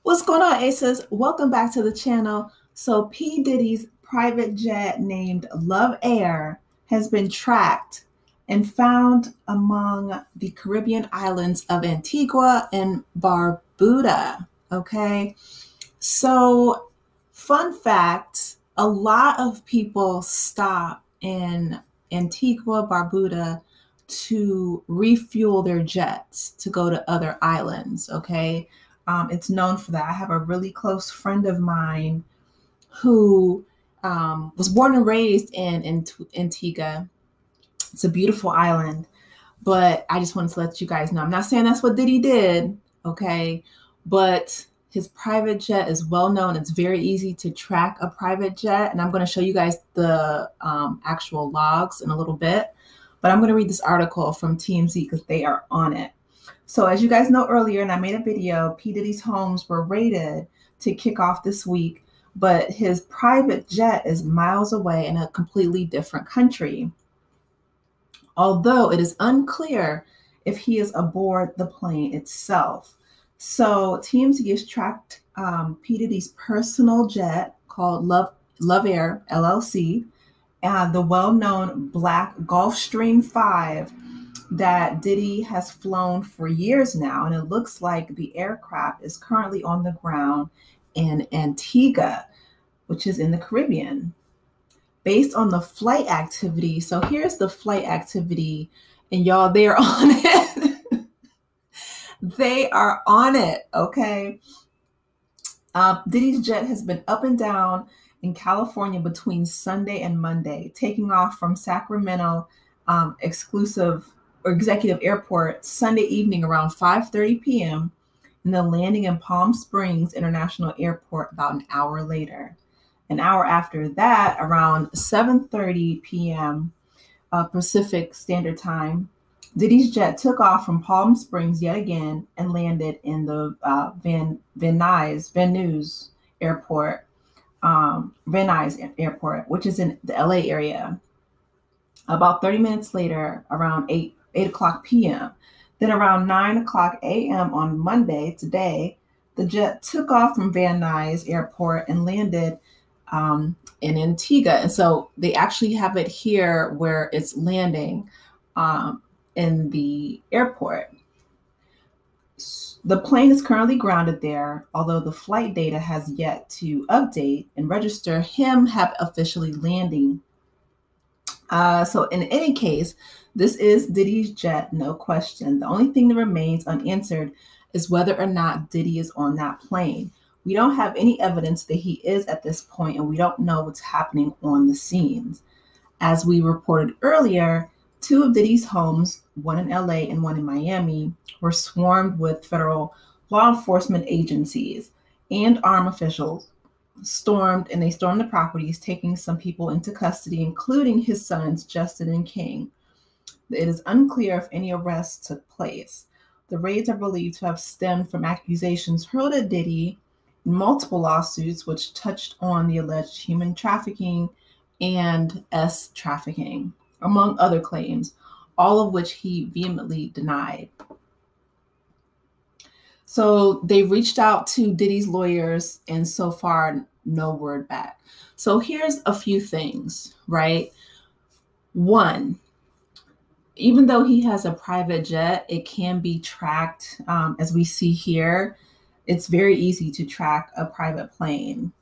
What's going on, Aces? Welcome back to the channel. So P. Diddy's private jet named LoveAir has been tracked and found among the Caribbean islands of Antigua and Barbuda. Okay. So, fun fact, a lot of people stop in Antigua, Barbuda to refuel their jets to go to other islands. Okay. It's known for that. I have a really close friend of mine who was born and raised in Antigua. It's a beautiful island, but I just wanted to let you guys know. I'm not saying that's what Diddy did, okay? But his private jet is well known. It's very easy to track a private jet, and I'm going to show you guys the actual logs in a little bit. But I'm going to read this article from TMZ because they are on it. So as you guys know earlier, and I made a video, P. Diddy's homes were raided to kick off this week, but his private jet is miles away in a completely different country, although it is unclear if he is aboard the plane itself. So TMZ has tracked P. Diddy's personal jet called LoveAir LLC, and the well-known black Gulfstream 5 that Diddy has flown for years now. And it looks like the aircraft is currently on the ground in Antigua, which is in the Caribbean, based on the flight activity. So here's the flight activity, and y'all, they're on it. They are on it, okay? Diddy's jet has been up and down in California between Sunday and Monday, taking off from Sacramento executive airport Sunday evening around 5:30 p.m. and then landing in Palm Springs International Airport about an hour later. An hour after that, around 7:30 p.m. Pacific Standard Time, Diddy's jet took off from Palm Springs yet again and landed in the Van Nuys Airport, which is in the LA area. About 30 minutes later, around 8 o'clock p.m., then around 9 o'clock a.m. on Monday, today, the jet took off from Van Nuys Airport and landed in Antigua. And so they actually have it here where it's landing in the airport. The plane is currently grounded there, although the flight data has yet to update and register him have officially landing. So in any case, this is Diddy's jet, no question. The only thing that remains unanswered is whether or not Diddy is on that plane. We don't have any evidence that he is at this point, and we don't know what's happening on the scenes. As we reported earlier, two of Diddy's homes, one in LA and one in Miami, were swarmed with federal law enforcement agencies and armed officials. They stormed the properties, taking some people into custody, including his sons, Justin and King. It is unclear if any arrests took place. The raids are believed to have stemmed from accusations hurled at Diddy in multiple lawsuits, which touched on the alleged human trafficking and trafficking, among other claims, all of which he vehemently denied. So they reached out to Diddy's lawyers, and so far, no word back. So here's a few things, right? One, even though he has a private jet, it can be tracked, as we see here. It's very easy to track a private plane.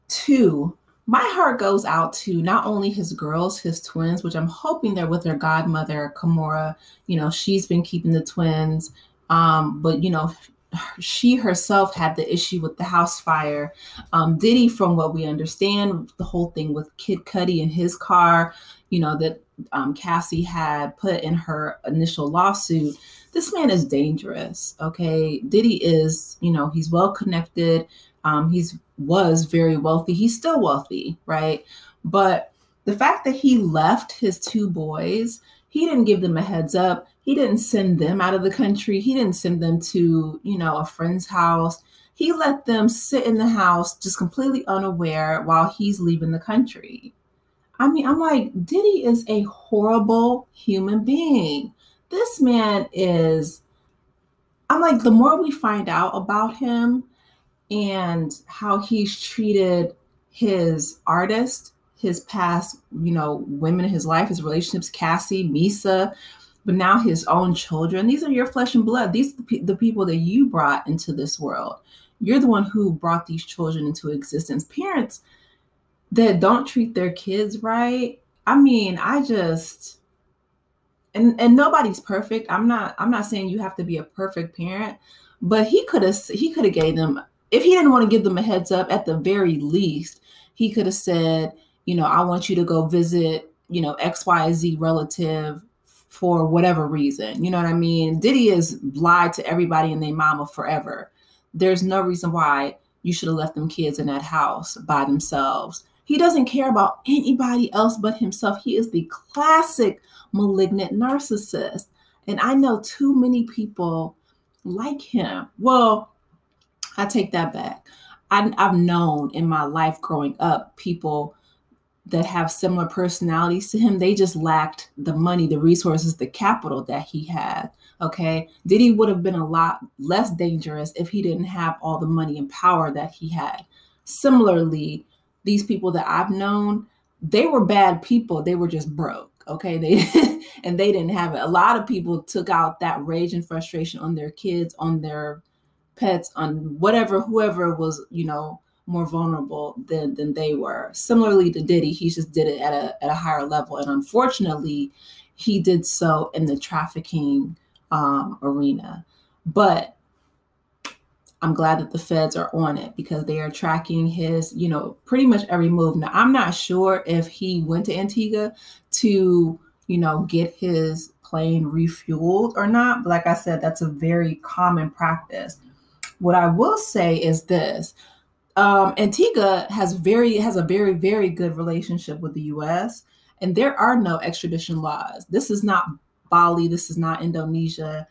Two, my heart goes out to not only his girls, his twins, which I'm hoping they're with their godmother, Kimora. You know, she's been keeping the twins. But, you know, she herself had the issue with the house fire. Diddy, from what we understand, the whole thing with Kid Cudi in his car, you know, that Cassie had put in her initial lawsuit. This man is dangerous, okay? Diddy is, you know, he's well connected. Was very wealthy. He's still wealthy, right? But the fact that he left his two boys, he didn't give them a heads up. He didn't send them out of the country. He didn't send them to, you know, a friend's house. He let them sit in the house just completely unaware while he's leaving the country. I mean, I'm like, Diddy is a horrible human being. This man is, I'm like, the more we find out about him, and how he's treated his artists, his past, women in his life, his relationships, Cassie, Misa, but now his own children. These are your flesh and blood. These are the people that you brought into this world. You're the one who brought these children into existence. Parents that don't treat their kids right. I mean, and nobody's perfect. I'm not saying you have to be a perfect parent, but he could have gave them, if he didn't want to give them a heads up, at the very least, he could have said, I want you to go visit, XYZ relative for whatever reason. You know what I mean? Diddy has lied to everybody and their mama forever. There's no reason why you should have left them kids in that house by themselves. He doesn't care about anybody else but himself. He is the classic malignant narcissist. And I know too many people like him. Well, I take that back. I've known in my life growing up people that have similar personalities to him. They just lacked the money, the resources, the capital that he had. Okay. Diddy would have been a lot less dangerous if he didn't have all the money and power that he had. Similarly, these people that I've known, they were bad people. They were just broke. Okay. And they didn't have it. A lot of people took out that rage and frustration on their kids, on their pets, on whoever was, more vulnerable than they were. Similarly to Diddy, he just did it at a higher level. And unfortunately, he did so in the trafficking arena. But I'm glad that the feds are on it because they are tracking his, pretty much every move. Now, I'm not sure if he went to Antigua to, get his plane refueled or not. But like I said, that's a very common practice. What I will say is this. Antigua has a very, very good relationship with the US, and there are no extradition laws. This is not Bali. This is not Indonesia.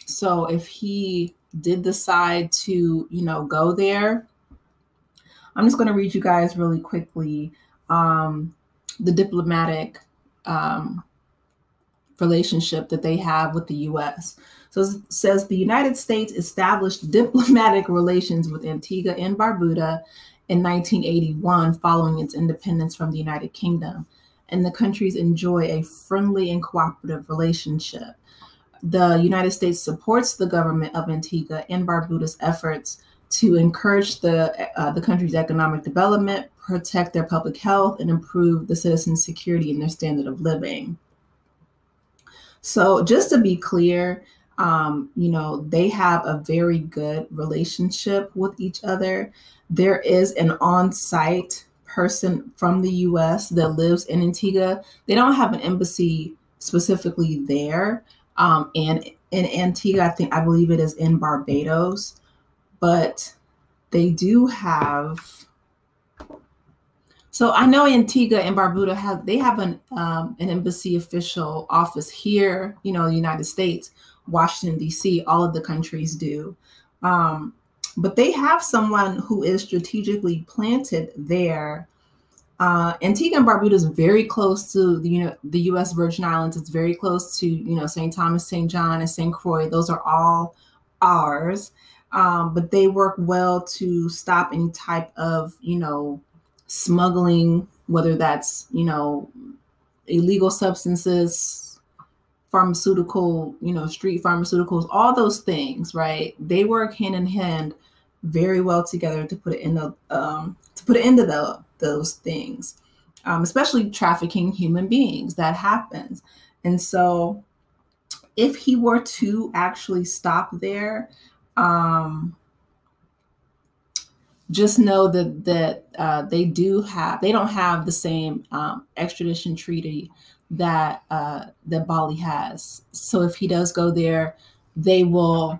So if he did decide to, go there, I'm just going to read you guys really quickly the diplomatic relationship that they have with the US. So it says the United States established diplomatic relations with Antigua and Barbuda in 1981 following its independence from the United Kingdom, and the countries enjoy a friendly and cooperative relationship. The United States supports the government of Antigua and Barbuda's efforts to encourage the country's economic development, protect their public health, and improve the citizens' security and their standard of living. So just to be clear, they have a very good relationship with each other. There is an on-site person from the US that lives in Antigua. They don't have an embassy specifically there. And in Antigua, I believe it is in Barbados, but they do have. So I know Antigua and Barbuda have an embassy official office here, the United States, Washington, D.C., all of the countries do. But they have someone who is strategically planted there. Antigua and Barbuda is very close to the U.S. Virgin Islands. It's very close to, St. Thomas, St. John, and St. Croix. Those are all ours. But they work well to stop any type of, smuggling, whether that's, illegal substances, pharmaceutical, street pharmaceuticals, all those things, right? They work hand in hand very well together to put it in those things, especially trafficking human beings. That happens. And so if he were to actually stop there, just know that they don't have the same extradition treaty that Bali has. So if he does go there, they will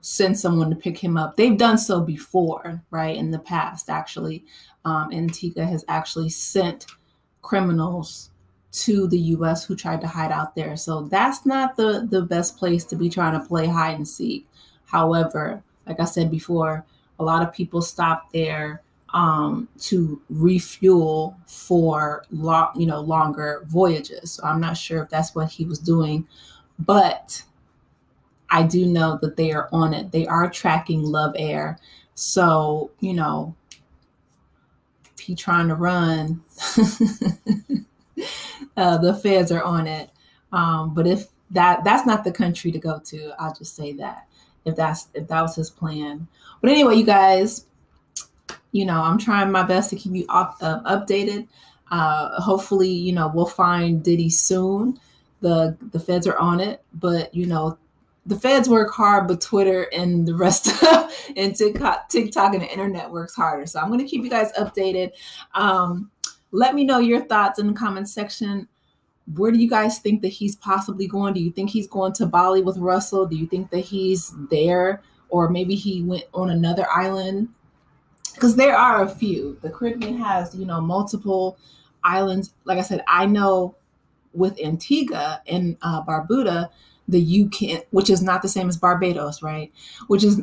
send someone to pick him up. They've done so before, right? In the past, actually, Antigua has actually sent criminals to the U.S. who tried to hide out there. So that's not the best place to be trying to play hide and seek. However, like I said before, a lot of people stop there to refuel for longer voyages. So I'm not sure if that's what he was doing, but I do know that they are on it. They are tracking LoveAir. So, you know, if he trying to run, the feds are on it. But if that's not the country to go to, I'll just say that if that was his plan. But anyway, you guys, you know, I'm trying my best to keep you updated. Hopefully, you know, we'll find Diddy soon. The feds are on it, but you know, the feds work hard, but Twitter and the rest of and TikTok and the internet works harder. So I'm going to keep you guys updated. Let me know your thoughts in the comments section. Where do you guys think that he's possibly going? Do you think he's going to Bali with Russell? Do you think that he's there, or maybe he went on another island? Because there are a few. The Caribbean has, you know, multiple islands. Like I said, I know with Antigua and Barbuda, which is not the same as Barbados, right? Which is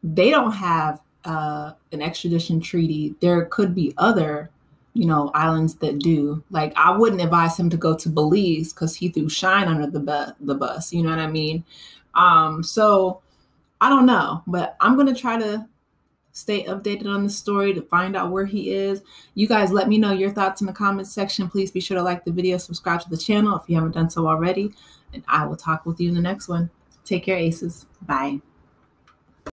they don't have an extradition treaty. There could be other, you know, islands that do. Like, I wouldn't advise him to go to Belize because he threw Shine under the bus. You know what I mean? So I don't know, but I'm gonna try to stay updated on the story to find out where he is. You guys let me know your thoughts in the comments section. Please be sure to like the video, subscribe to the channel if you haven't done so already, and I will talk with you in the next one. Take care, aces. Bye.